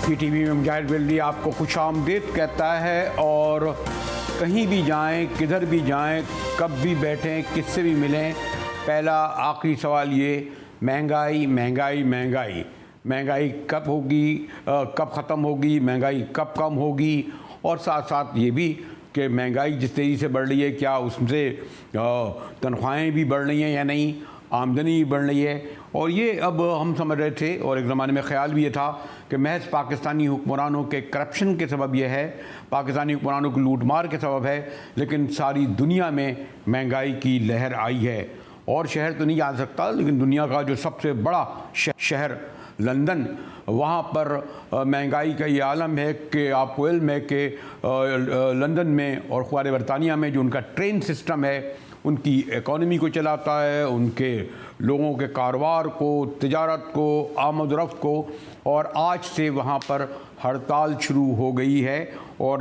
TV में मुजाहिद बिल्ली आपको खुशामदीद कहता है। और कहीं भी जाएं, किधर भी जाएं, कब भी बैठें, किससे भी मिलें, पहला आखिरी सवाल ये, महंगाई महंगाई महंगाई महंगाई कब होगी, कब ख़त्म होगी, महंगाई कब कम होगी। और साथ साथ ये भी कि महंगाई जिस तेज़ी से बढ़ रही है, क्या उससे तनख्वाहें भी बढ़ रही हैं या नहीं, आमदनी भी बढ़ रही है। और ये अब हम समझ रहे थे और एक ज़माने में ख्याल भी ये था कि महज पाकिस्तानी हुक्मरानों के करप्शन के सबब यह है, पाकिस्तानी हुक्मरानों की लूटमार के सबब है, लेकिन सारी दुनिया में महंगाई की लहर आई है। और शहर तो नहीं जा सकता, लेकिन दुनिया का जो सबसे बड़ा शहर लंदन, वहाँ पर महंगाई का ये आलम है कि आपको इल्म है कि लंदन में और ख़ुवार बरतानिया में जो उनका ट्रेन सिस्टम है, उनकी इकॉनमी को चलाता है, उनके लोगों के कारोबार को, तिजारत को, आमद रफ्त को। और आज से वहाँ पर हड़ताल शुरू हो गई है और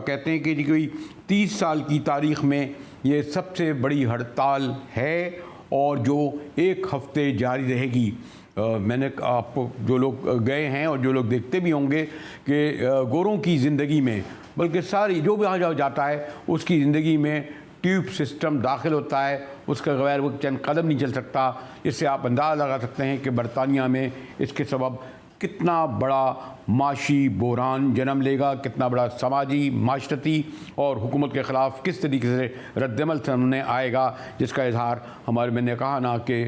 कहते हैं कि कोई 30 साल की तारीख़ में ये सबसे बड़ी हड़ताल है और जो 1 हफ़्ते जारी रहेगी। मैंने आपको, जो लोग गए हैं और जो लोग देखते भी होंगे कि गोरों की ज़िंदगी में, बल्कि सारी जो भी यहाँ जाता है उसकी ज़िंदगी में ट्यूब सिस्टम दाखिल होता है, उसके बगैर वो चंद कदम नहीं चल सकता। इससे आप अंदाज़ा लगा सकते हैं कि बरतानिया में इसके सबब कितना बड़ा माशी बहरान जन्म लेगा, कितना बड़ा समाजी, माशरती और हुकूमत के ख़िलाफ़ किस तरीके से रद्दमल सामने आएगा, जिसका इजहार हमारे, मैंने कहा ना कि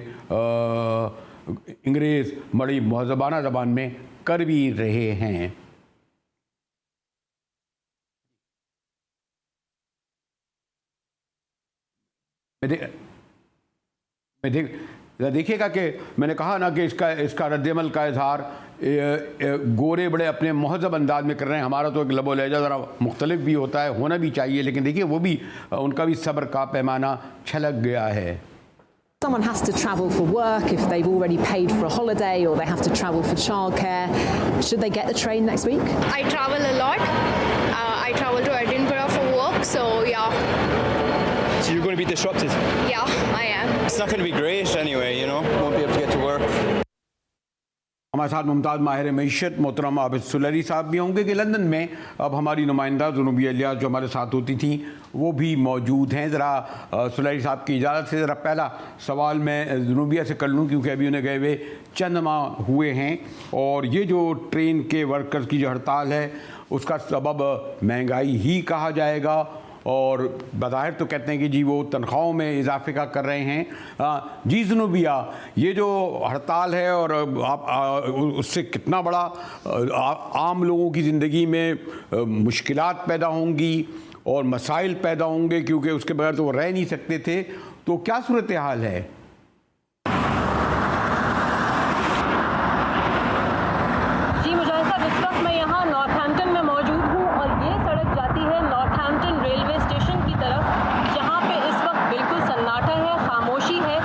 अंग्रेज़ बड़ी महज़बाना ज़बान में कर भी रहे हैं। देखिएगा कि मैंने कहा ना कि इसका रद्दमल का इजहार गोरे बड़े अपने महज़ब अंदाज में कर रहे हैं। हमारा तो एक लबो लहजा ज़रा मुख्तलिफ भी होता है, होना भी चाहिए, लेकिन देखिए वो भी, उनका भी सब्र का पैमाना छलक गया है। Someone has to travel for work if they've already paid for a holiday, or they have to travel for childcare. Should they get the train next week? I travel a lot. I travel to Edinburgh for work, so yeah. So you're going to be disrupted? Yeah, I am. It's not going to be great anyway, you know, won't be able to get to work. हमारे साथ मुमताज़ माहिर मईशत मोहतरम आबिद सुलैरी साहब भी होंगे कि London में अब हमारी नुमाइंदा जुनूबी इलियास जो हमारे साथ होती थी वो भी मौजूद हैं। ज़रा सुलैरी साहब की इजाज़त से ज़रा पहला सवाल मैं जुनूबिया से कर लूँ, क्योंकि अभी उन्हें गए हुए चंद माह हुए हैं और ये जो ट्रेन के वर्कर्स की जो हड़ताल है उसका सबब महंगाई ही कहा जाएगा। और बज़ाहिर तो कहते हैं कि जी वो तनख्वाहों में इजाफे का कर रहे हैं। जी जुनूबिया, ये जो हड़ताल है और आप उससे कितना बड़ा आम लोगों की ज़िंदगी में मुश्किलात पैदा होंगी और मसाइल पैदा होंगे, क्योंकि उसके बगैर तो वो रह नहीं सकते थे। तो क्या सूरत हाल है? जी मुजाहिद साहब, इस वक्त मैं यहाँ नॉर्थहैम्पटन में मौजूद हूँ और ये सड़क जाती है नॉर्थहैम्पटन रेलवे स्टेशन की तरफ, जहाँ पे इस वक्त बिल्कुल सन्नाटा है, खामोशी है।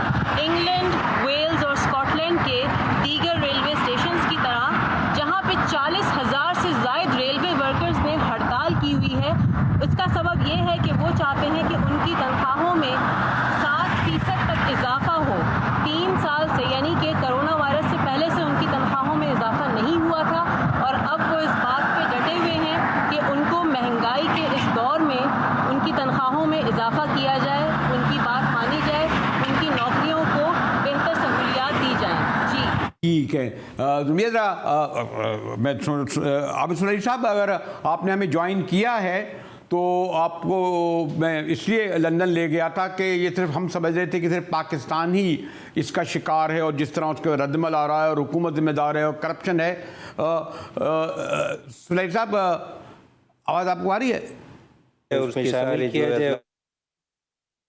इंग्लैंड, वेल्स और स्कॉटलैंड के दीगर रेलवे स्टेशन की तरह, जहाँ पे 40,000 से ज़ायद रेलवे वर्कर्स ने हड़ताल की हुई है। इसका सबब ये है कि वो चाहते हैं कि उनकी तनख्वाहों में 7% तक इजाफा हो। 3 साल से, यानी कि कोरोना वायरस से पहले से उनकी तनख्वाहों में इजाफा नहीं हुआ था और अब वो इस बात पे डटे हुए हैं कि उनको महंगाई के इस दौर में उनकी तनख्वाहों में इजाफा किया जाए, उनकी बात मानी जाए, उनकी नौकरियों को बेहतर सहूलियात दी जाए। जी ठीक है। मैं आबिद सुलैरी साहब, अगर आपने हमें ज्वाइन किया है तो आपको मैं इसलिए लंदन ले गया था कि ये सिर्फ हम समझ रहे थे कि सिर्फ पाकिस्तान ही इसका शिकार है और जिस तरह उसके रद्दमल आ रहा है और हुकूमत जिम्मेदार है और करप्शन है। सुलैरी साहब, आवाज़ आपको आ रही है?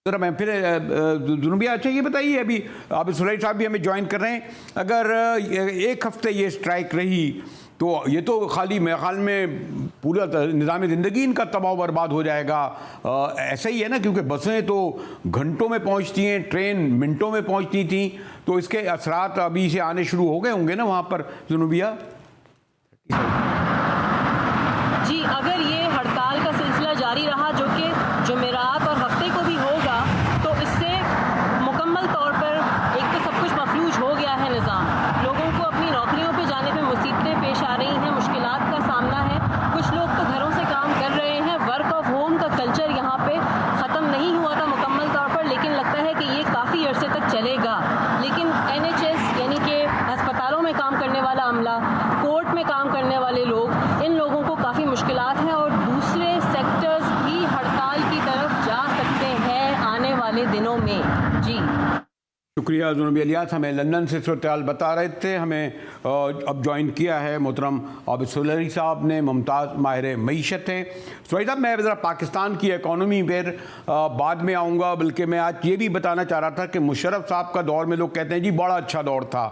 जरा मैं फिर जुनूबिया, अच्छा ये बताइए, अभी आबिद सुलैरी साहब भी हमें ज्वाइन कर रहे हैं, अगर 1 हफ्ते ये स्ट्राइक रही तो ये तो खाली मेरे ख्याल में पूरा निज़ाम ज़िंदगी इनका तबाह बर्बाद हो जाएगा। ऐसा ही है ना, क्योंकि बसें तो घंटों में पहुंचती हैं, ट्रेन मिनटों में पहुंचती थी, तो इसके असरात अभी से आने शुरू हो गए होंगे ना वहाँ पर जुनूबिया? जी, अगर ये हड़ताल का सिलसिला जारी रहा, जो कि जुमेरात और हफ्ते को भी होगा, तो इससे मुकम्मल तौर पर एक तो सब कुछ मफलूज हो गया है निज़ाम। लोगों को अपनी नौकरियों पे जाने में मुसीबतें पेश आ रही हैं, मुश्किलात का रहने वाले लोग, इन लोगों को काफ़ी मुश्किलात हैं और दूसरे सेक्टर्स भी हड़ताल की तरफ जा सकते हैं आने वाले दिनों में। जी शुक्रिया जुनूबी इलियास, हमें लंदन से सूरत-ए-हाल बता रहे थे। हमें अब ज्वाइन किया है मोहतरम आबिद सुलैनी साहब ने, मुमताज़ माहिर मईशत हैं। सुलैनी साहब, मैं ज़रा पाकिस्तान की इकॉनमी पर बाद में आऊँगा, बल्कि मैं आज ये भी बताना चाह रहा था कि मुशर्रफ साहब का दौर में लोग कहते हैं जी बड़ा अच्छा दौर था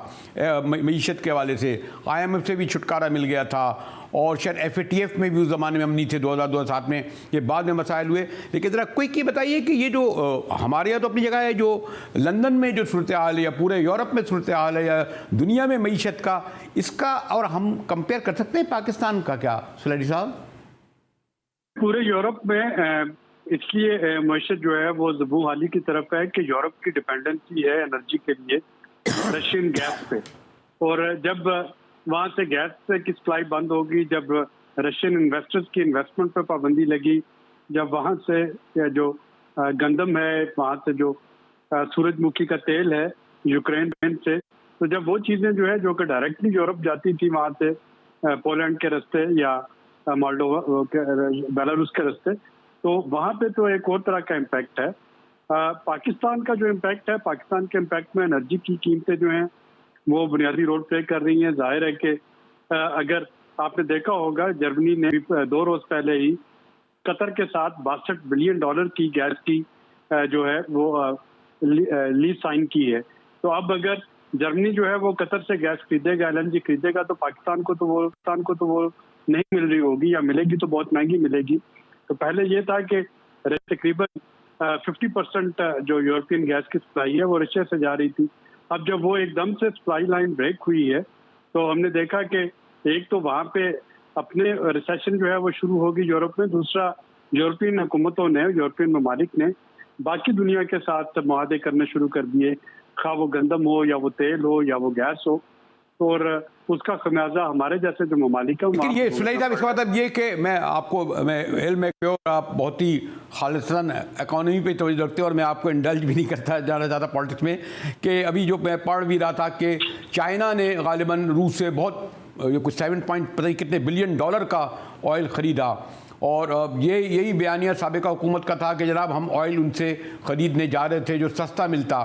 मईशत के हवाले से, IMF से भी छुटकारा मिल गया था और शायद FATF में भी उस ज़माने में हम नहीं थे, 2007 में, ये बाद में मसाइल हुए। लेकिन ज़रा क्विक ये बताइए कि ये जो हमारे यहाँ तो अपनी जगह है, जो लंदन में जो सूरत हाल है या पूरे यूरोप में सूरत हाल है या दुनिया में मईशत का, इसका और हम कंपेयर कर सकते हैं पाकिस्तान का क्या सुलैनी साहब? पूरे यूरोप में इसलिए मईशत जो है वो ज़बू हाली की तरफ है कि यूरोप की डिपेंडेंसी है एनर्जी के लिए रशियन गैस पे, और जब वहाँ से गैस की सप्लाई बंद होगी, जब रशियन इन्वेस्टर्स की इन्वेस्टमेंट पर पाबंदी लगी, जब वहाँ से जो गंदम है, वहाँ से जो सूरजमुखी का तेल है यूक्रेन से, तो जब वो चीज़ें जो है जो कि डायरेक्टली यूरोप जाती थी वहाँ से पोलैंड के रास्ते या मोल्डोवा बेलारूस के रास्ते, तो वहाँ पे तो एक और तरह का इम्पैक्ट है। पाकिस्तान का जो इम्पैक्ट है, पाकिस्तान के इम्पैक्ट में एनर्जी की कीमतें जो हैं वो बुनियादी रोल प्ले कर रही हैं। जाहिर है कि अगर आपने देखा होगा, जर्मनी ने 2 रोज पहले ही कतर के साथ $62 बिलियन की गैस की जो है वो लीज साइन की है। तो अब अगर जर्मनी जो है वो कतर से गैस खरीदेगा, LNG खरीदेगा, तो पाकिस्तान को तो वो नहीं मिल रही होगी, या मिलेगी तो बहुत महंगी मिलेगी। तो पहले ये था कि तकरीबन 50% जो यूरोपियन गैस की सप्लाई है वो रशिया से जा रही थी। अब जब वो एकदम से सप्लाई लाइन ब्रेक हुई है, तो हमने देखा कि एक तो वहाँ पे अपने रिसेशन जो है वो शुरू होगी यूरोप में, दूसरा यूरोपियन हुकूमतों ने, यूरोपियन ममालिक ने बाकी दुनिया के साथ मुआहदे करने शुरू कर दिए, खा वो गंदम हो या वो तेल हो या वो गैस हो, और उसका खमियाजा हमारे जैसे जो ममालिक है। लेकिन ये सुलैनी साहब, इसका मतलब ये कि मैं इल्म में प्योर, आप बहुत ही खालिसन इकॉनमी पे तवज्जो रखते हैं और मैं आपको इंडल्ज भी नहीं करता जाना चाहता पॉलिटिक्स में, कि अभी जो मैं पढ़ भी रहा था कि चाइना ने गालिबन रूस से बहुत कुछ 7 पॉइंट पता नहीं कितने बिलियन डॉलर का ऑयल ख़रीदा, और यही बयानिया साबिका हुकूमत का था कि जनाब हम ऑयल उनसे ख़रीदने जा रहे थे जो सस्ता मिलता,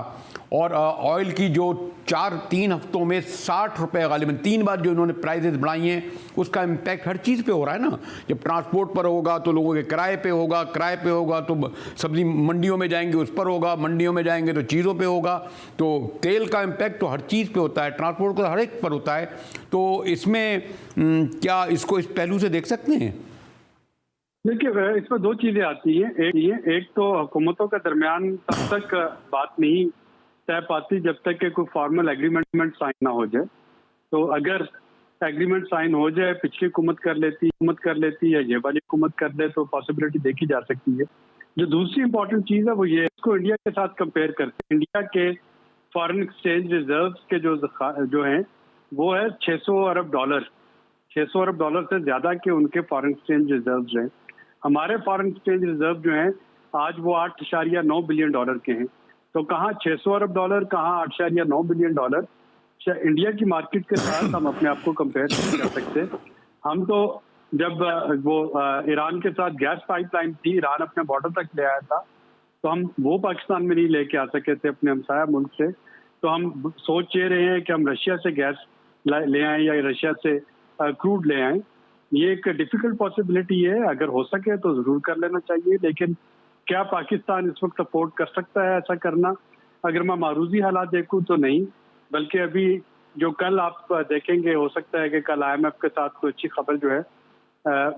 और ऑयल की जो 4-3 हफ्तों में 60 रुपये गालिबन 3 बार जो इन्होंने प्राइजेस बढ़ाई हैं, उसका इम्पैक्ट हर चीज़ पे हो रहा है ना। जब ट्रांसपोर्ट पर होगा तो लोगों के किराए पे होगा तो सब्जी मंडियों में जाएंगे उस पर होगा, मंडियों में जाएंगे तो चीज़ों पे होगा, तो तेल का इम्पैक्ट तो हर चीज़ पे होता है, ट्रांसपोर्ट का हर एक पर होता है। तो इसमें क्या इसको इस पहलू से देख सकते हैं? देखिए, इसमें 2 चीज़ें आती हैं। एक तो हुकूमतों के दरमियान तब तक बात नहीं तय पाती जब तक कि कोई फॉर्मल एग्रीमेंट साइन ना हो जाए। तो अगर एग्रीमेंट साइन हो जाए, पिछली हुकूमत कर लेती या ये वाली हुकूमत कर ले, तो पॉसिबिलिटी देखी जा सकती है। जो दूसरी इंपॉर्टेंट चीज़ है वो ये, इसको इंडिया के साथ कंपेयर करते हैं। इंडिया के फॉरेन एक्सचेंज रिजर्व्स के जो हैं वो है $600 अरब। 600 अरब डॉलर से ज़्यादा के उनके फॉरेन एक्सचेंज रिजर्व्स हैं। हमारे फॉरेन एक्सचेंज रिजर्व जो हैं आज वो $8.9 बिलियन के हैं। तो कहाँ 600 अरब डॉलर, कहाँ $8.9 बिलियन। इंडिया की मार्केट के साथ हम अपने आप को कंपेयर नहीं कर सकते। हम तो जब वो ईरान के साथ गैस पाइपलाइन थी, ईरान अपने बॉर्डर तक ले आया था, तो हम वो पाकिस्तान में नहीं लेके आ सके थे अपने हमसाया मुल्क से। तो हम सोच ये रहे हैं कि हम रशिया से गैस ले आएँ या रशिया से क्रूड ले आएँ। ये एक डिफ़िकल्ट पॉसिबिलिटी है, अगर हो सके तो ज़रूर कर लेना चाहिए, लेकिन क्या पाकिस्तान इस वक्त अफोर्ड कर सकता है ऐसा करना? अगर मैं मारूजी हालात देखूं तो नहीं, बल्कि अभी जो कल आप देखेंगे, हो सकता है कि कल IMF के साथ कोई अच्छी खबर जो है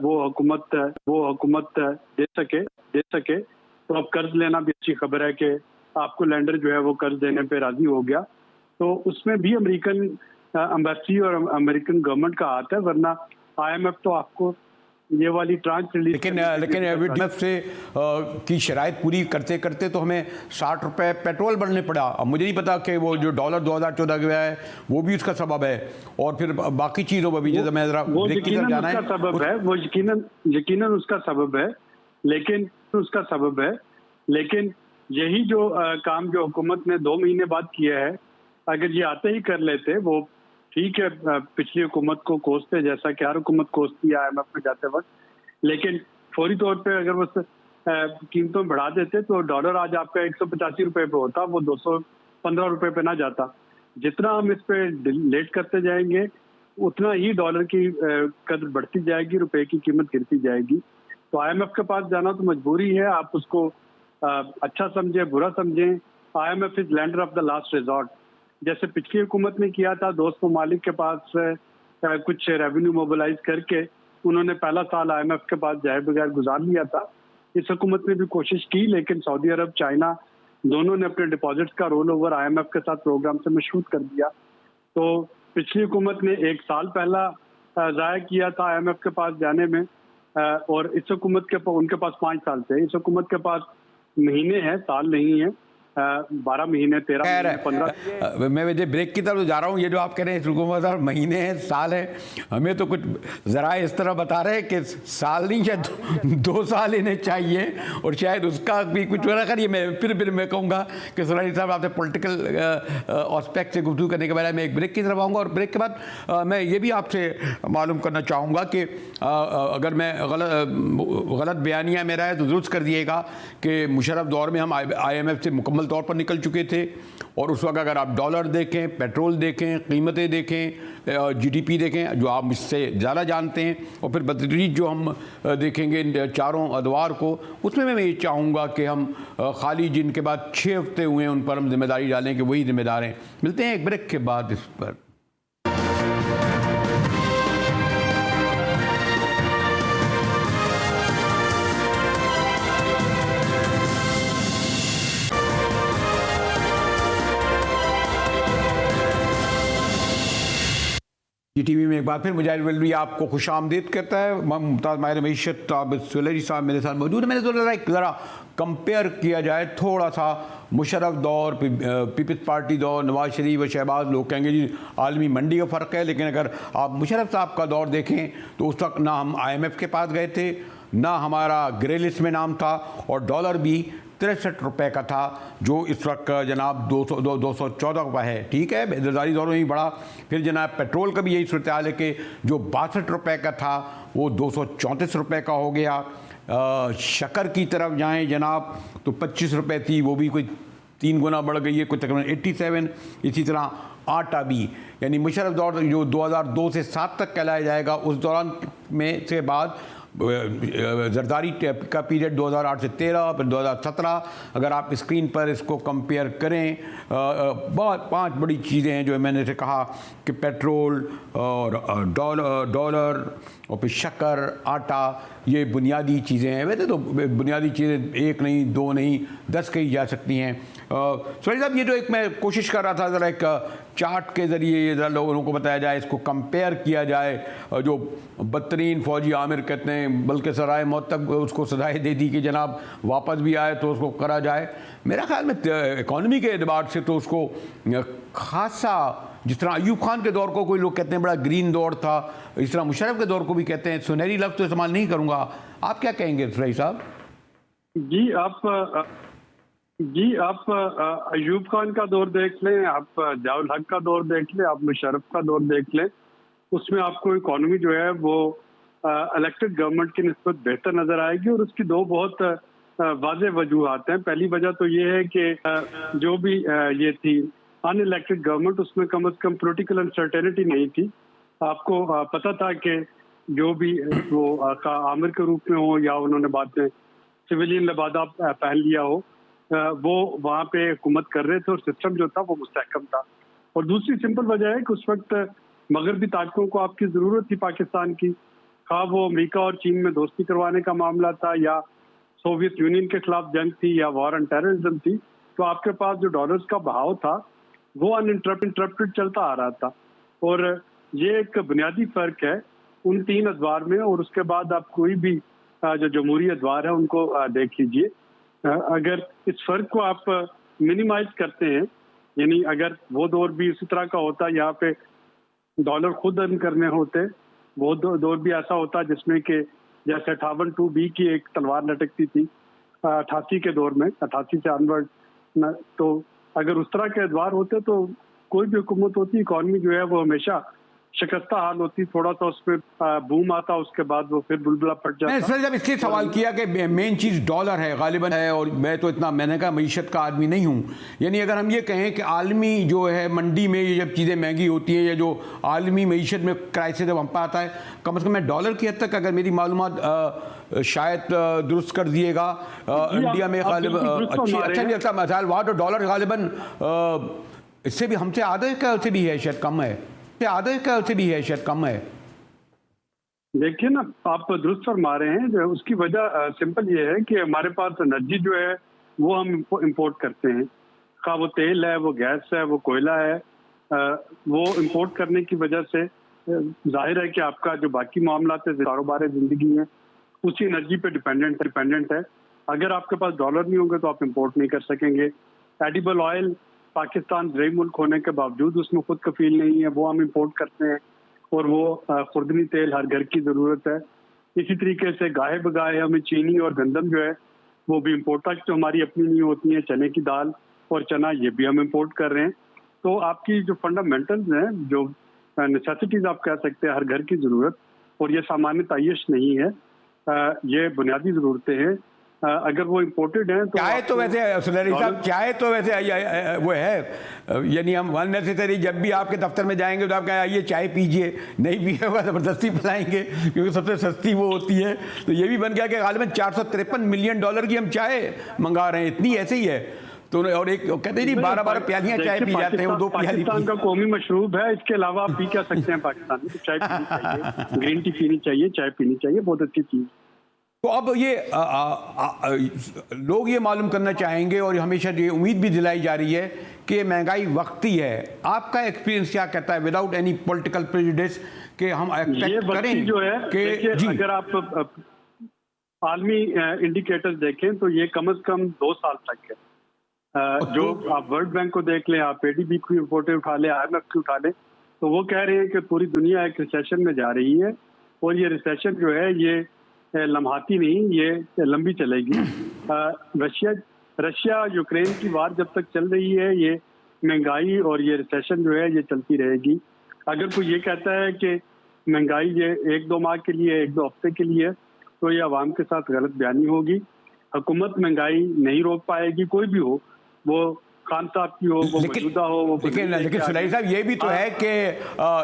वो हुकूमत दे सके। तो अब कर्ज लेना भी अच्छी खबर है कि आपको लेंडर जो है वो कर्ज देने पे राजी हो गया, तो उसमें भी अमेरिकन एम्बेसी और अमेरिकन गवर्नमेंट का हाथ है, वरना IMF तो आपको ये वाली ट्रांच रिलीज। लेकिन IMF से की शराइत पूरी करते करते तो हमें 60 रुपये पेट्रोल बढ़ने पड़ा। अब मुझे नहीं पता कि वो जो डॉलर 2014 के है वो भी उसका सबब है, और फिर बाकी चीज़ों पर भी जैसे मैं ज़रा ब्रेक की तरफ जाना है, वो यकीनन उसका सबब है, लेकिन यही जो काम जो हुकूमत ने 2 महीने बाद किया है, अगर ये आते ही कर लेते, वो ठीक है, पिछली हुकूमत को कोसते जैसा कि हर हुकूमत कोसती है IMF में जाते वक्त, लेकिन फौरी तौर पे अगर वो कीमतों बढ़ा देते तो डॉलर आज आपका 185 रुपए पे होता, वो 215 रुपए पे ना जाता। जितना हम इस पे लेट करते जाएंगे उतना ही डॉलर की कदर बढ़ती जाएगी, रुपए की कीमत गिरती जाएगी। तो IMF के पास जाना तो मजबूरी है, आप उसको अच्छा समझे बुरा समझें, IMF is lender of the last resort. जैसे पिछली हुकूमत ने किया था, दोस्त ममालिक के पास कुछ रेवेन्यू मोबिलाइज करके उन्होंने पहला साल IMF के पास जाए बगैर गुजार लिया था। इस हुकूमत ने भी कोशिश की, लेकिन सऊदी अरब चाइना दोनों ने अपने डिपॉजिट्स का रोल ओवर IMF के साथ प्रोग्राम से मशरूत कर दिया। तो पिछली हुकूमत ने 1 साल पहला ज़ाया किया था IMF के पास जाने में, और इस हुकूमत के उनके पास 5 साल थे। इस हुकूमत के पास महीने हैं, साल नहीं है, 12 महीने 13 महीने 15। मैं वजह ब्रेक की तरफ जा रहा हूँ। ये जो आप कह रहे हैं हुकूमत महीने हैं साल है, हमें तो कुछ ज़रा इस तरह बता रहे हैं कि साल नहीं या 2 साल इन्हें चाहिए, और शायद उसका भी कुछ वजह करिए। मैं फिर मैं कहूँगा कि सुरानी साहब आपसे पॉलिटिकल ऑस्पेक्ट से गुफ्तगू करने के बाद मैं एक ब्रेक की तरफ आऊँगा, और ब्रेक के बाद मैं ये भी आपसे मालूम करना चाहूँगा कि अगर मैं गलत बयानिया मेरा है तो दुरुस्त कर दिएगा कि मुशर्रफ दौर में हम IMF से मुकम्मल तौर पर निकल चुके थे, और उस वक्त अगर आप डॉलर देखें, पेट्रोल देखें, कीमतें देखें, GDP देखें जो आप मुझसे ज़्यादा जानते हैं, और फिर बतदरीज जो हम देखेंगे इन चारों अदवार को, उसमें मैं ये चाहूँगा कि हम खाली जिनके बाद 6 हफ्ते हुए हैं उन पर हम जिम्मेदारी डालें कि वही जिम्मेदार हैं। मिलते हैं एक ब्रेक के बाद इस पर। GTV में एक बार फिर मुजाहिद वल्वी आपको खुश आमदीद कहता है। मुमताज़ माहिर मईशत आबिद सुलेरी साहब मेरे साथ मौजूद है। मैंने सोचा एक ज़रा कंपेयर किया जाए थोड़ा सा मुशर्रफ दौर, पीपल्स पार्टी दौर, नवाज शरीफ व शहबाज। लोग कहेंगे जी आलमी मंडी का फ़र्क है, लेकिन अगर आप मुशर्रफ साहब का दौर देखें तो उस वक्त ना हम IMF के पास गए थे, ना हमारा ग्रे लिस्ट में नाम था, और डॉलर भी 63 रुपये का था, जो इस वक्त जनाब 214 रुपये है। ठीक है, बेदरदारी दौर में ही बढ़ा। फिर जनाब पेट्रोल का भी यही सूरत हाल है कि जो 62 रुपये का था वो 234 रुपये का हो गया। शक्कर की तरफ जाएं जनाब तो 25 रुपये थी, वो भी कोई 3 गुना बढ़ गई है, कोई तकरीबन 87। इसी तरह आटा भी, यानी मुशर्रफ दौर जो 2002 से 7 तक कहलाया जाएगा, उस दौरान में से बाद जरदारी का पीरियड 2008 से 13, फिर 2017। अगर आप स्क्रीन पर इसको कंपेयर करें, बहुत 5 बड़ी चीज़ें हैं जो मैंने से कहा कि पेट्रोल और डॉलर और फिर शक्कर, आटा, ये बुनियादी चीज़ें हैं। वैसे तो बुनियादी चीज़ें 1 नहीं 2 नहीं 10 कही जा सकती हैं। सुरेश साहब, ये जो एक मैं कोशिश कर रहा था ज़रा एक चार्ट के ज़रिए ज़रा लोगों को बताया जाए, इसको कंपेयर किया जाए। जो बदतरीन फ़ौजी आमिर कहते हैं, बल्कि सराय मौत तक उसको सजाएँ दे दी कि जनाब वापस भी आए तो उसको करा जाए। मेरा ख्याल में इकॉनमी के एतबार से तो उसको खासा, जिस तरह अयूब खान के दौर को कोई लोग कहते हैं बड़ा ग्रीन दौर था, इस तरह मुशर्रफ के दौर को भी कहते हैं। सुनहरी लफ्ज़ तो इस्तेमाल नहीं करूँगा, आप क्या कहेंगे सुरेश साहब? जी आप अयूब खान का दौर देख लें, आप ज़ियाउल हक का दौर देख लें, आप मुशर्रफ का दौर देख लें, उसमें आपको इकॉनमी जो है वो इलेक्टेड गवर्नमेंट की निस्बत बेहतर नज़र आएगी। और उसकी 2 बहुत वाज़ेह वजूहात हैं। पहली वजह तो ये है कि जो भी ये थी अनइलेक्टेड गवर्नमेंट, उसमें कम से कम पॉलिटिकल अनसर्टेनिटी नहीं थी। आपको पता था कि जो भी वो आमिर के रूप में हो या उन्होंने बाद में सिविलियन लिबादा पहन लिया हो, वो वहाँ पे हुकूमत कर रहे थे और सिस्टम जो था वो मुस्तहकम था। और दूसरी सिंपल वजह है कि उस वक्त मगरबी ताकतों को आपकी ज़रूरत थी पाकिस्तान की, खा वो अमेरिका और चीन में दोस्ती करवाने का मामला था, या सोवियत यूनियन के खिलाफ जंग थी, या वॉर ऑन टेररिज्म थी। तो आपके पास जो डॉलर्स का बहाव था वो अनइंटरप्टेड चलता आ रहा था। और ये एक बुनियादी फ़र्क है उन 3 अदवार में। और उसके बाद आप कोई भी जो जमहूरी अदवार है उनको देख लीजिए। अगर इस फ़र्क को आप मिनिमाइज करते हैं, यानी अगर वो दौर भी इसी तरह का होता, यहाँ पे डॉलर खुद अर्न करने होते, वो दौर भी ऐसा होता जिसमें कि जैसे 58-2B की एक तलवार लटकती थी 88 के दौर में, 88 से अनवर्ड, तो अगर उस तरह के अदवार होते तो कोई भी हुकूमत होती, इकॉनमी जो है वो हमेशा शिकस्ता हाल होती, थोड़ा सा उसमें बूम आता, उसके बाद वो फिर बुलबुला फट जाता। सर जब इसलिए सवाल किया कि मेन चीज़ डॉलर है गालिबन है, और मैं तो इतना मैंने कहा मीशत का आदमी नहीं हूँ, यानी अगर हम ये कहें कि आलमी जो है मंडी में ये जब चीज़ें महंगी होती हैं या जो आलमी मीशत में क्राइसिस जब हम पे आता है, कम से कम मैं डॉलर की हद तक अगर मेरी मालूमात शायद दुरुस्त कर दिएगा, इंडिया में गालिब अच्छा नहीं लगता मसाल वहाँ तो डॉलर गालिबन इससे भी हमसे आधे का से भी है शायद कम है, आधे का से भी है शायद कम है। देखिए ना, आप दुरुस्त फरमा रहे हैं, उसकी वजह सिंपल ये है कि हमारे पास एनर्जी जो है वो हम इंपोर्ट करते हैं, का वो तेल है, वो गैस है, वो कोयला है, वो इंपोर्ट करने की वजह से जाहिर है कि आपका जो बाकी मामलात है, कारोबार जिंदगी है, उसी एनर्जी पे डिपेंडेंट है। अगर आपके पास डॉलर नहीं होंगे तो आप इंपोर्ट नहीं कर सकेंगे। एडिबल ऑयल पाकिस्तान ज़रूरी मुल्क होने के बावजूद उसमें खुद कफील नहीं है, वो हम इंपोर्ट करते हैं, और वो खुर्दनी तेल हर घर की ज़रूरत है। इसी तरीके से गाहे बगाहे हमें चीनी और गंदम जो है वो भी इंपोर्ट तक जो हमारी अपनी नहीं होती है, चने की दाल और चना ये भी हम इंपोर्ट कर रहे हैं। तो आपकी जो फंडामेंटल्स हैं, जो नेसेसिटीज़ आप कह सकते हैं, हर घर की ज़रूरत, और ये सामान्य तायश नहीं है, ये बुनियादी ज़रूरतें हैं। अगर वो इम्पोर्टेड हैं तो चाय तो वैसे सुलेरी साहब चाय तो वैसे वो है, यानी हम अननेसेसरी जब भी आपके दफ्तर में जाएंगे तो आप कहें आइए चाय पीजिए, नहीं पिएगा ज़बरदस्ती पिलाएंगे क्योंकि सबसे सस्ती वो होती है। तो ये भी बन गया कि गालिबन 453 मिलियन डॉलर की हम चाय मंगा रहे हैं, इतनी ऐसे ही है। तो और एक कहते हैं नहीं 12 प्यालियाँ चाय पी जाते हैं, वो 2 प्याली पाकिस्तान का कौमी मशरूब है, इसके अलावा आप पी क्या सकते हैं पाकिस्तान में? चाय पीनी चाहिए, ग्रीन टी पीनी चाहिए, चाय पीनी चाहिए, बहुत अच्छी चीज़। तो अब ये लोग ये मालूम करना चाहेंगे और हमेशा ये उम्मीद भी दिलाई जा रही है कि महंगाई वक्ती है। आपका एक्सपीरियंस क्या कहता है विदाउट एनी पॉलिटिकल प्रेजुडिस कि हम एक्सपेक्ट करें जो है कि अगर आप आलमी इंडिकेटर्स देखें तो ये कम से कम 2 साल तक है। जो आप वर्ल्ड बैंक को देख लें, आप एडीबी की रिपोर्टें उठा लें, IMF की उठा लें, तो वो कह रहे हैं कि पूरी दुनिया एक रिसेशन में जा रही है, और ये रिसेशन जो है ये लम्हाती नहीं, ये लंबी चलेगी। रशिया यूक्रेन की वार जब तक चल रही है, ये महंगाई और ये रिसेशन जो है ये चलती रहेगी। अगर कोई ये कहता है कि महंगाई ये 1-2 माह के लिए, 1-2 हफ्ते के लिए, तो ये अवाम के साथ गलत बयानी होगी। हुकूमत महंगाई नहीं रोक पाएगी, कोई भी हो, वो खान साहब की हो, वो मौजूदा हो, वो लेकिन सुलेरी साहब ये भी तो है कि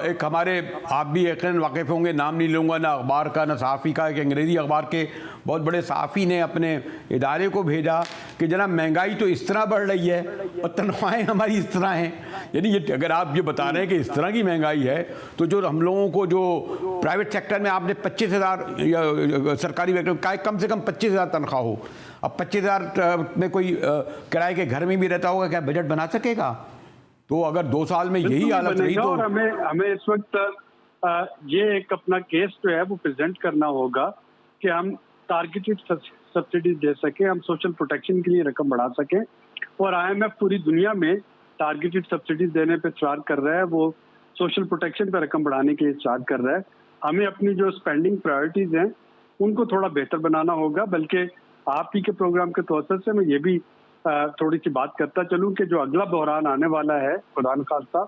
एक हमारे आप भी यकीनन वाकिफ़ होंगे, नाम नहीं लूँगा ना अखबार का ना सहाफ़ी का, कि अंग्रेज़ी अखबार के बहुत बड़े सहाफ़ी ने अपने इदारे को भेजा कि जनाब महंगाई तो इस तरह बढ़ रही है और तनख्वाहें हमारी इस तरह हैं। यानी ये अगर आप ये बता रहे हैं कि इस तरह की महंगाई है, तो जो हम लोगों को जो प्राइवेट सेक्टर में आपने 25,000 या सरकारी सेक्टर कम से कम 25,000 तनख्वाह हो, अब 25,000 में कोई किराए के घर में भी रहता होगा, क्या बजट बना सकेगा? तो अगर 2 साल में यही हालत रही तो हमें इस वक्त ये एक अपना केस जो है वो प्रेजेंट करना होगा कि हम टारगेटेड सब्सिडीज दे सकें, हम सोशल प्रोटेक्शन के लिए रकम बढ़ा सकें। और IMF पूरी दुनिया में टारगेटेड सब्सिडीज देने पे चार्ज कर रहा है, वो सोशल प्रोटेक्शन पे रकम बढ़ाने के लिए चार्ज कर रहा है। हमें अपनी जो स्पेंडिंग प्रायोरिटीज हैं उनको थोड़ा बेहतर बनाना होगा। बल्कि आप ही के प्रोग्राम के तवज्जुह से मैं ये भी थोड़ी सी बात करता चलूं कि जो अगला बहरान आने वाला है, खुदा न खास्ता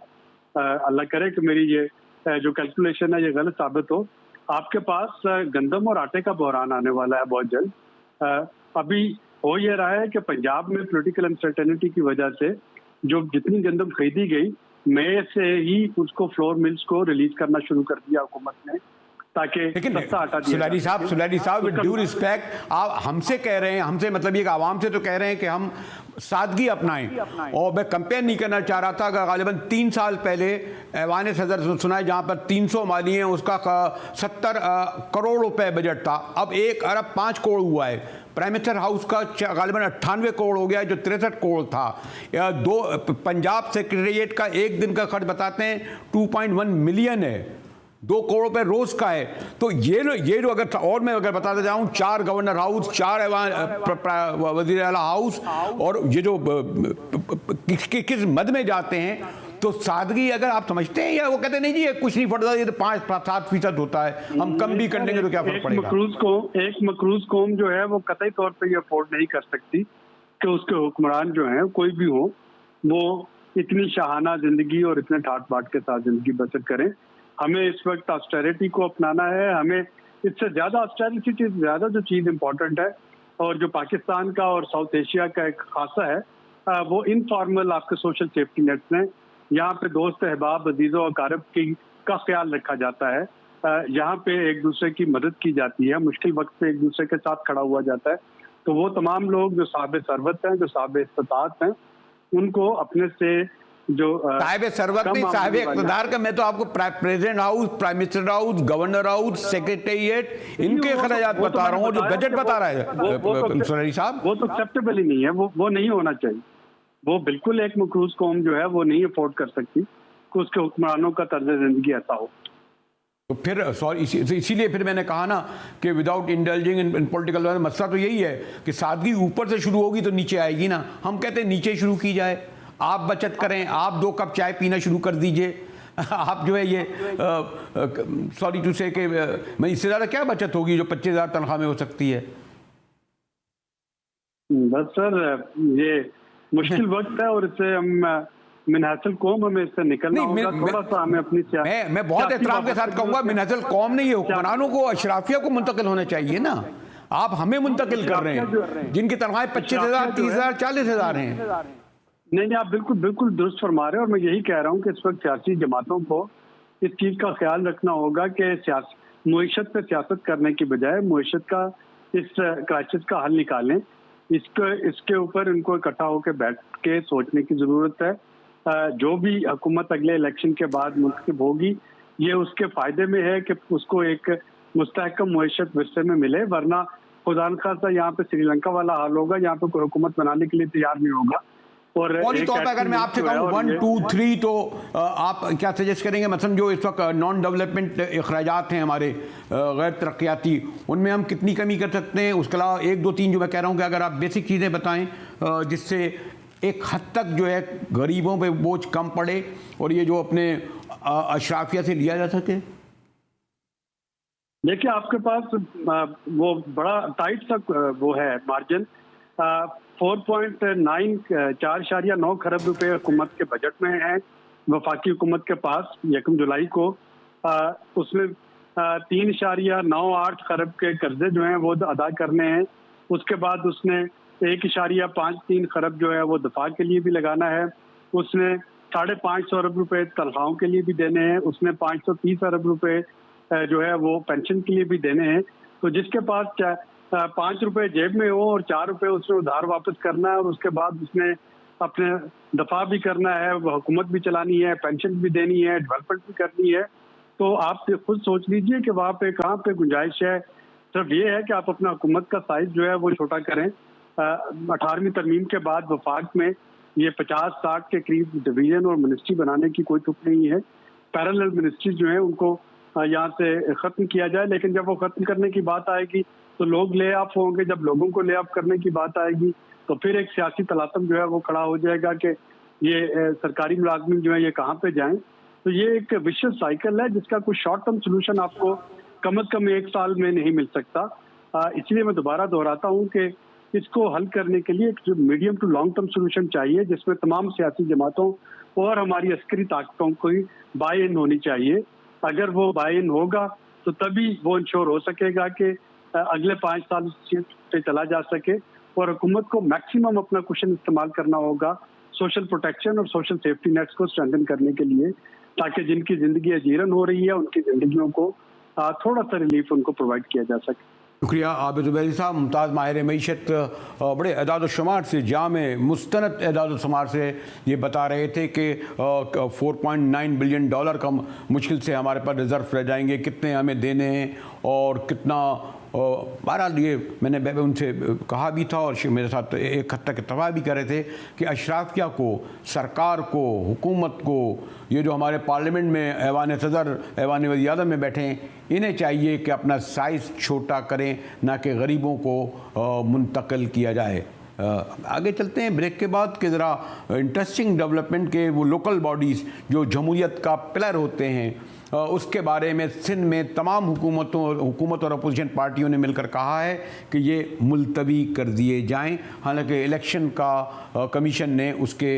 अल्लाह करे कि मेरी ये जो कैलकुलेशन है ये गलत साबित हो, आपके पास गंदम और आटे का बहरान आने वाला है बहुत जल्द। अभी हो ये रहा है कि पंजाब में पॉलिटिकल अनसर्टेनिटी की वजह से जो जितनी गंदम खरीदी गई, मई से ही उसको फ्लोर मिल्स को रिलीज करना शुरू कर दिया हुकूमत ने, ताकि सुलेरी साहब विद ड्यू रिस्पेक्ट आप हमसे कह रहे हैं, हमसे मतलब ये आवाम से तो कह रहे हैं कि हम सादगी अपनाएं, और मैं कंपेयर नहीं करना चाह रहा था कि गालिबन 3 साल पहले ऐवान सदर सुनाए जहां पर 300 माली हैं, उसका 70 करोड़ रुपए बजट था, अब 1 अरब 5 करोड़ हुआ है। प्राइम मिनिस्टर हाउस का गालिबन 98 करोड़ हो गया जो 63 करोड़ था। पंजाब सेक्रेटेरिएट का एक दिन का खर्च बताते हैं 2.1 मिलियन है, 2 करोड़ रुपए रोज का है। तो ये जो अगर और मैं अगर बताता जाऊं, 4 गवर्नर हाउस, 4 वज़ीर आला हाउस, और ये जो किस मद में जाते हैं, तो सादगी अगर आप समझते हैं, या वो कहते नहीं जी ये कुछ नहीं पड़ता, ये तो 5-7% होता है, हम कम भी कर लेंगे तो क्या फर्क पड़ेगा? एक मकरूज कौम जो है वो कतई तौर पर ये अफोर्ड नहीं कर सकती कि उसके हुक्मरान जो हैं कोई भी हो वो इतनी शाहाना ज़िंदगी और इतने ठाट बाट के साथ ज़िंदगी बसर करें। हमें इस वक्त ऑस्टेरिटी को अपनाना है। हमें इससे ज़्यादा ऑस्टेरिटी से ज़्यादा जो चीज़ इम्पोर्टेंट है और जो पाकिस्तान का और साउथ एशिया का एक खासा है, वो इनफॉर्मल आपके सोशल सेफ्टी नेट्स हैं। यहाँ पे दोस्त अहबाब अजीज़ों अकारब का ख्याल रखा जाता है। यहाँ पे एक दूसरे की मदद की जाती है, मुश्किल वक्त पे एक दूसरे के साथ खड़ा हुआ जाता है। तो वो तमाम लोग जो साहिब सरवत हैं, जो साहिब इस्तात हैं, उनको अपने से जो साहिब सरवत नहीं, साहिब इक़्तिदार का मैं तो आपको president house, prime minister house, governor house, secretariat, इनके अखराजात बता रहा हूँ, जो बजट बता रहा है सुनैरी साहब। वो तो एक्सेप्टेबल ही नहीं है, वो नहीं होना चाहिए। वो बिल्कुल एक मकरूज कौम जो है वो नहीं अफोर्ड कर सकती कि उसके हुक्मरानों का तर्ज जिंदगी ऐसा हो। तो फिर सॉरी, इसीलिए फिर मैंने कहा ना कि विदाउट इंडल्जिंग इन पॉलिटिकल, मसला तो यही है कि सादगी ऊपर से शुरू होगी तो नीचे आएगी ना। हम कहते हैं नीचे शुरू की जाए, आप बचत करें, आप 2 कप चाय पीना शुरू कर दीजिए। आप जो है ये सॉरी टू से कि मैं इससे ज़्यादा क्या बचत होगी जो 25,000 तनख्वाह में हो सकती है। बस सर, ये मुश्किल वक्त है और इससे हम मिनहसल कौम, हमें इससे निकलना होगा। थोड़ा सा हमें अपनी मैं बहुत एहतराम के साथ कहूँगा, मिनहसल कौम नहीं है, हुक्मरानों को, अशराफिया को मुंतकिल होना चाहिए ना। आप हमें मुंतकिल कर रहे हैं जिनकी तनख्वाहें 25,000, 30,000, 40,000 हैं। नहीं, आप बिल्कुल दुरुस्त फरमा रहे हैं। और मैं यही कह रहा हूँ कि इस वक्त सियासी जमातों को इस चीज़ का ख्याल रखना होगा कि मुईशत पे सियासत करने की बजाय मुईशत का इस क्राइसिस का हल निकालें। इसके ऊपर इनको इकट्ठा होकर बैठ के सोचने की ज़रूरत है। जो भी हुकूमत अगले इलेक्शन के बाद मुंतखब होगी, ये उसके फ़ायदे में है कि उसको एक मुस्तहकम मुईशत विरसे में मिले, वरना खुदा न खासा यहाँ पे श्रीलंका वाला हाल होगा, यहाँ पे कोई हुकूमत बनाने के लिए तैयार नहीं होगा। और तौर पर अगर मैं आपसे कहूँ 1, 2, 3 तो आप क्या सजेस्ट करेंगे? मतलब जो इस वक्त नॉन डेवलपमेंट अखराजात हैं हमारे गैर तरक्याती, उनमें हम कितनी कमी कर सकते हैं? उसके अलावा 1, 2, 3 जो मैं कह रहा हूँ कि अगर आप बेसिक चीज़ें बताएं जिससे एक हद तक जो है गरीबों पे बोझ कम पड़े और ये जो अपने अशराफिया से लिया जा सके। देखिए, आपके पास वो बड़ा टाइट सा वो है मार्जिन, 4.9 खरब रुपए हुकूमत के बजट में है वफाकी हुकूमत के पास 1 जुलाई को। उसमें 3.98 खरब के कर्जे जो हैं वो अदा करने हैं। उसके बाद उसने 1.53 खरब जो है वो दफा के लिए भी लगाना है। उसने 550 अरब रुपए तनख्वाहों के लिए भी देने हैं। उसने 530 अरब रुपए जो है वो पेंशन के लिए भी देने हैं। तो जिसके पास 5 रुपए जेब में हो और 4 रुपए उसने उधार वापस करना है और उसके बाद उसने अपने दफा भी करना है, हुकूमत भी चलानी है, पेंशन भी देनी है, डेवलपमेंट भी करनी है, तो आप खुद सोच लीजिए कि वहाँ पे कहाँ पे गुंजाइश है। सिर्फ ये है कि आप अपना हुकूमत का साइज जो है वो छोटा करें। 18वीं तरमीम के बाद वफाक में ये 50-60 के करीब डिवीजन और मिनिस्ट्री बनाने की कोई तुक नहीं है। पैरेलल मिनिस्ट्री जो है उनको यहाँ से ख़त्म किया जाए, लेकिन जब वो ख़त्म करने की बात आएगी तो लोग ले ऑफ होंगे। जब लोगों को ले ऑफ करने की बात आएगी तो फिर एक सियासी तलातम जो है वो खड़ा हो जाएगा कि ये सरकारी मुलाजमिन जो है ये कहाँ पे जाएं। तो ये एक विशियस साइकिल है जिसका कोई शॉर्ट टर्म सोल्यूशन आपको कम अज़ कम 1 साल में नहीं मिल सकता। इसलिए मैं दोबारा दोहराता हूँ कि इसको हल करने के लिए एक जो medium to long term solution चाहिए, जिसमें तमाम सियासी जमातों और हमारी अस्करी ताकतों की बाय इन होनी चाहिए। अगर वो बाय इन होगा तो तभी वो इंश्योर हो सकेगा कि अगले 5 साल पे चला जा सके। और हुकूमत को मैक्सिमम अपना कुशन इस्तेमाल करना होगा सोशल प्रोटेक्शन और सोशल सेफ्टी नेट्स को स्ट्रेंथन करने के लिए, ताकि जिनकी ज़िंदगी अजीरन हो रही है उनकी ज़िंदगियों को थोड़ा सा रिलीफ उनको प्रोवाइड किया जा सके। शुक्रिया आबिद ज़ुबैरी साहब, मुमताज़ माहिर मईशत, बड़े एदाद शुमार से, जामे मुस्तनद एदाद शुमार से ये बता रहे थे कि $4.9 बिलियन का मुश्किल से हमारे पास रिज़र्व रह जाएंगे, कितने हमें देने हैं और कितना। बहरहाल ये मैंने उनसे कहा भी था और मेरे साथ एक हद तक इत्तफ़ाक़ भी कर रहे थे कि अशराफिया को, सरकार को, हुकूमत को, ये जो हमारे पार्लियामेंट में ऐवान सदर, ऐवान वज़ीर-ए-आज़म में बैठे हैं, इन्हें चाहिए कि अपना साइज़ छोटा करें, ना कि गरीबों को मुंतकिल किया जाए। आगे चलते हैं ब्रेक के बाद कि ज़रा इंटरेस्टिंग डेवलपमेंट के वो लोकल बॉडीज़ जो जमहूरियत का पिलर होते हैं, उसके बारे में सिंध में तमाम हुकूमत और अपोजिशन पार्टियों ने मिलकर कहा है कि ये मुलतवी कर दिए जाएं। हालांकि इलेक्शन का कमीशन ने उसके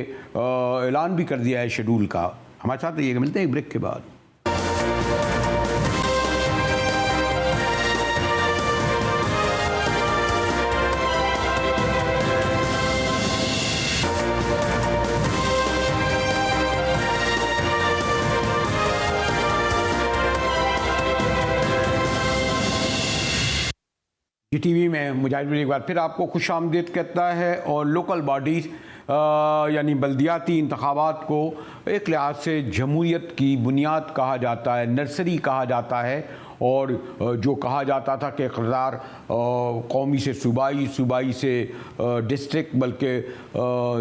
ऐलान भी कर दिया है शेड्यूल का। हमारे साथ ये मिलते हैं एक ब्रेक के बाद। टीवी में मुजाहिद एक बार फिर आपको खुश आमदीद कहता है। और लोकल बॉडीज़ यानी बल्दियाती इंतखाबात को एक लिहाज से जमहूरियत की बुनियाद कहा जाता है, नर्सरी कहा जाता है। और जो कहा जाता था कि इक़्तिदार कौमी से सूबाई, सूबाई से डिस्ट्रिक्ट बल्कि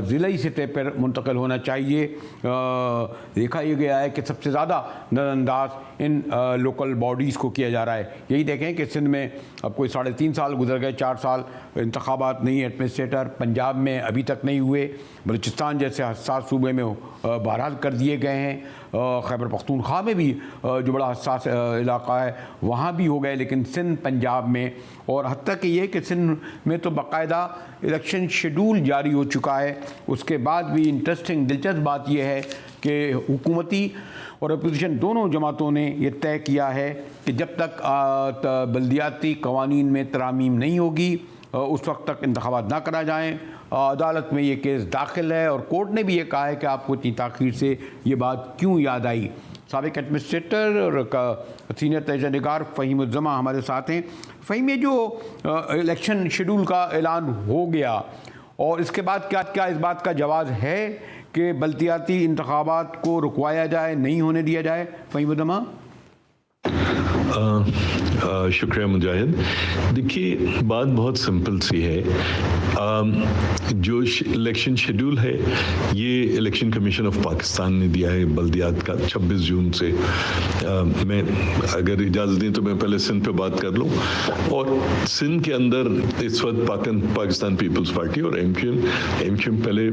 ज़िलाई सतह पर मुंतकिल होना चाहिए, देखा ये गया है कि सबसे ज़्यादा नज़रअंदाज इन लोकल बॉडीज़ को किया जा रहा है। यही देखें कि सिंध में अब कोई 3.5 साल गुजर गए, 4 साल इंतखाबात नहीं, एडमिनिस्ट्रेटर पंजाब में अभी तक नहीं हुए, बलूचिस्तान जैसे हसास सूबे में बहरहाल कर दिए गए हैं, खैबर पख्तूनख्वा में भी जो बड़ा हसास इलाका है वहाँ भी हो गए, लेकिन सिंध पंजाब में और हत्ता कि ये कि सिंध में तो बाकायदा इलेक्शन शेड्यूल जारी हो चुका है। उसके बाद भी इंटरेस्टिंग दिलचस्प बात यह है कि हुकूमती और अपोजिशन दोनों जमातों ने यह तय किया है कि जब तक बल्दियाती कवानीन में तरामीम नहीं होगी उस वक्त तक इंतखाबात ना करा जाएँ। अदालत में ये केस दाखिल है और कोर्ट ने भी ये कहा है कि आपको इतनी ताख़ीर से ये बात क्यों याद आई। साबिक एडमिनिस्ट्रेटर और सीनियर तजनिगार फ़हीमुज़्ज़मा हमारे साथ हैं। फ़हीम, ये जो इलेक्शन शेड्यूल का ऐलान हो गया और इसके बाद क्या इस बात का जवाज़ है कि बल्दियाती इंतखाबात को रुकवाया जाए, नहीं होने दिया जाए? फ़हीमुज़्ज़मा। शुक्रिया मुजाहिद। देखिए, बात बहुत सिंपल सी है। जो इलेक्शन शेड्यूल है ये इलेक्शन कमीशन ऑफ पाकिस्तान ने दिया है बल्दियात का 26 जून से। मैं अगर इजाज़त दें तो मैं पहले सिंध पे बात कर लूँ। और सिंध के अंदर इस वक्त पाकिस्तान पीपल्स पार्टी और एमक्यूएम पहले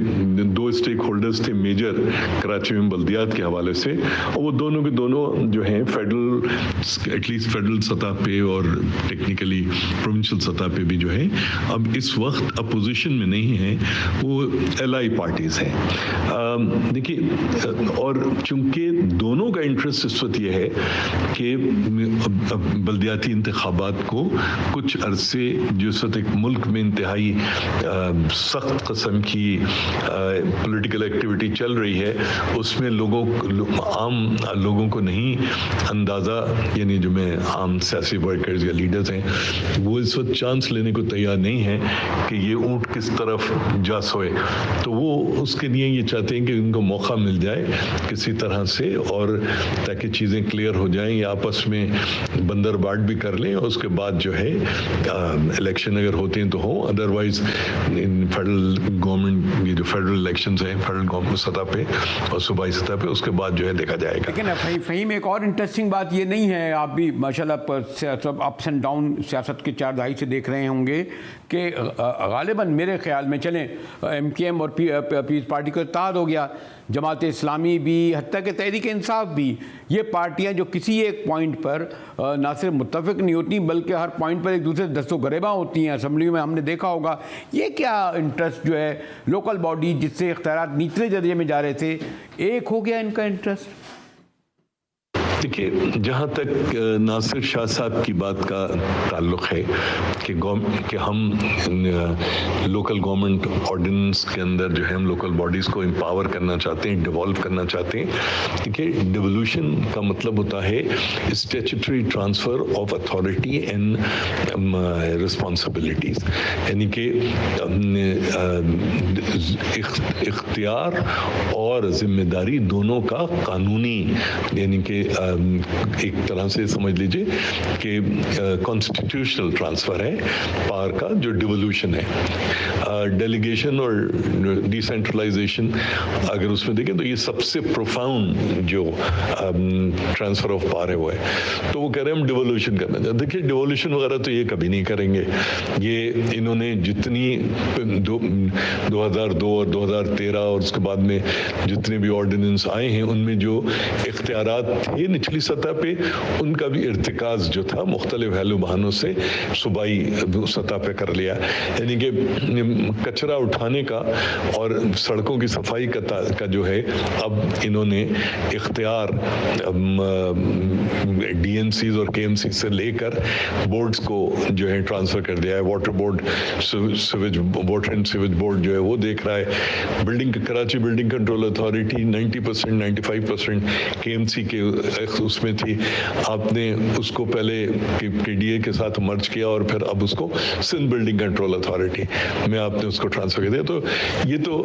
2 स्टेक होल्डर्स थे मेजर कराची में बल्दियात के हवाले से, और वो दोनों के दोनों जो हैं फेडरल एटलीस्ट फेडरल सतह पे और टेक्निकली प्रोविंशियल सतह पे भी जो है अब इस वक्त अपोजिशन में नहीं है, वो एलआई पार्टीज हैं। देखिए, और चूंकि दोनों का इंटरेस्ट इस वक्त ये है कि बल्दियाती इंतखाबात को कुछ अरसे जो इस वक्त एक मुल्क में इंतहाई सख्त किस्म की पॉलिटिकल एक्टिविटी चल रही है उसमें आम लोगों को नहीं अंदाज़ा, यानी जो में आम सियासी वर्कर्स या लीडर्स हैं वो इस वक्त चांस लेने को तैयार नहीं है कि ये ऊँट किस तरफ जा सोए। तो वो उसके लिए ये चाहते हैं कि उनको मौका मिल जाए किसी तरह से, और ताकि चीज़ें क्लियर हो जाएं या आपस में बंदर बाट भी कर लें, और उसके बाद जो है इलेक्शन अगर होते हैं तो हो, अदरवाइज इन फेडरल गवर्नमेंट ये जो फेडरल इलेक्शंस हैं फेडरल गवर्नमेंट सतह पे और सूबाई सतह पे, उसके बाद जो है देखा जाएगा। लेकिन फ़हीम, एक और इंटरेस्टिंग बात ये नहीं है, आप भी माशाल्लाह सब अप्स एंड डाउन सियासत के 4 दहाई से देख रहे होंगे कि गालिबन मेरे ख्याल में चलें एमकेएम और पीपल्स पार्टी को इत्तेहाद हो गया, जमात इस्लामी भी, हत्ता कि तहरीक इंसाफ भी, ये पार्टियां जो किसी एक पॉइंट पर ना सिर्फ मुत्तफिक नहीं होती बल्कि हर पॉइंट पर एक दूसरे से दस्तोगरेबा होती हैं। असम्बली में हमने देखा होगा। ये क्या इंटरेस्ट जो है लोकल बॉडी जिससे इख्तियारात निचले दर्जे में जा रहे थे, एक हो गया इनका इंटरेस्ट? देखिए, जहाँ तक नासिर शाह साहब की बात का ताल्लुक़ है कि हम लोकल गवर्नमेंट ऑर्डिनेंस के अंदर जो है हम लोकल बॉडीज़ को एम्पावर करना चाहते हैं, डिवॉल्व करना चाहते हैं। देखिए, डिवोल्यूशन का मतलब होता है statutory transfer of authority and responsibilities, यानी कि इख्तियार और ज़िम्मेदारी दोनों का कानूनी, यानी कि एक तरह से समझ लीजिए कि कॉन्स्टिट्यूशनल ट्रांसफ़र है पावर का, जो डिवोल्यूशन है। डेलीगेशन और डिसेंट्रलाइजेशन अगर उसमें देखें तो ये सबसे प्रोफाउंड जो ट्रांसफ़र ऑफ पावर है वो है। तो वो कह रहे हैं हम डिवोल्यूशन करना चाहते हैं। देखिए, डिवोल्यूशन वगैरह तो ये कभी नहीं करेंगे। ये इन्होंने जितनी 2002 और 2013 और उसके बाद में जितने भी ऑर्डिनेंस आए हैं उनमें जो इख्तियारात थे निचली सतह पे उनका भी इर्तिकाज जो था मुख्तलिफ पहलू बहानों से सूबाई सतह पे कर लिया, यानी कि कचरा उठाने का और सड़कों की सफाई का जो है अब इन्होंने इख्तियार डीएमसीज और केएमसी से लेकर बोर्ड्स को जो है ट्रांसफर कर दिया है। Water board, water and sewage board जो है वो देख रहा है। Karachi building control authority 90% 95% KMC के उसमें थी, आपने उसको पहले केडीए के साथ मर्ज किया और फिर अब उसको सिंध बिल्डिंग कंट्रोल अथॉरिटी में आपने उसको ट्रांसफर कर दिया। तो ये तो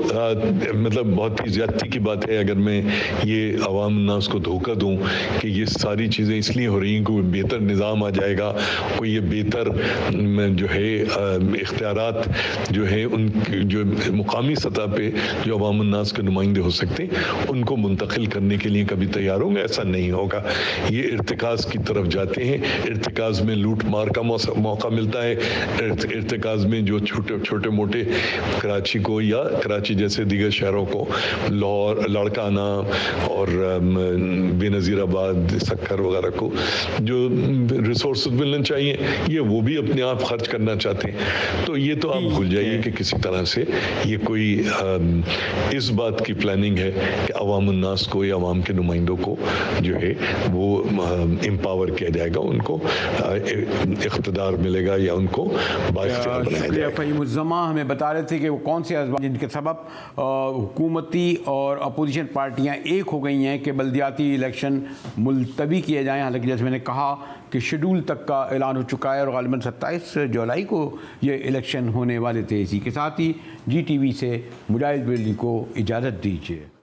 मतलब बहुत ही ज्यादती की बात है अगर मैं ये अवाम नास को धोखा दूं कि ये सारी चीज़ें इसलिए हो रही हैं, कोई बेहतर निज़ाम आ जाएगा, कोई ये बेहतर जो है इख्तियारात जो है उन जो मुकामी सतह पे जो अवाम नास के नुमाइंदे हो सकते हैं उनको मुंतकिल करने के लिए कभी तैयार होंगे, ऐसा नहीं होगा। ये इर्तिकाज की तरफ जाते हैं, इर्तिकाज में लूट मार का मौका मिलता है, इर्तिकाज में जो छोटे छोटे मोटे कराची को या कराची जैसे दीगर शहरों को लाहौर, लाड़काना और बेनज़ीराबाद, सक्कर वगैरह को जो रिसोर्स मिलने चाहिए ये वो भी अपने आप खर्च करना चाहते हैं। तो ये तो आप भूल जाइए कि किसी तरह से ये कोई इस बात की प्लानिंग है कि अवाम उन्नास को या अवाम के नुमाइंदों को जो है वो एम्पावर किया जाएगा, उनको इख्तिदार मिलेगा या उनको बाइख्तियार बनाया जाएगा। फ़हीमुज़्ज़मा हमें बता रहे थे कि वो कौन से असबाब जिनके सबब हुकूमती और अपोजिशन पार्टियां एक हो गई हैं कि बल्दियाती इलेक्शन मुलतवी किए जाएं। हालांकि जैसे मैंने कहा कि शेड्यूल तक का ऐलान हो चुका है और ग़ालिबन 27 जुलाई को ये इलेक्शन होने वाले थे। इसी के साथ ही GTV से मुजाहिद बेली को इजाज़त दीजिए।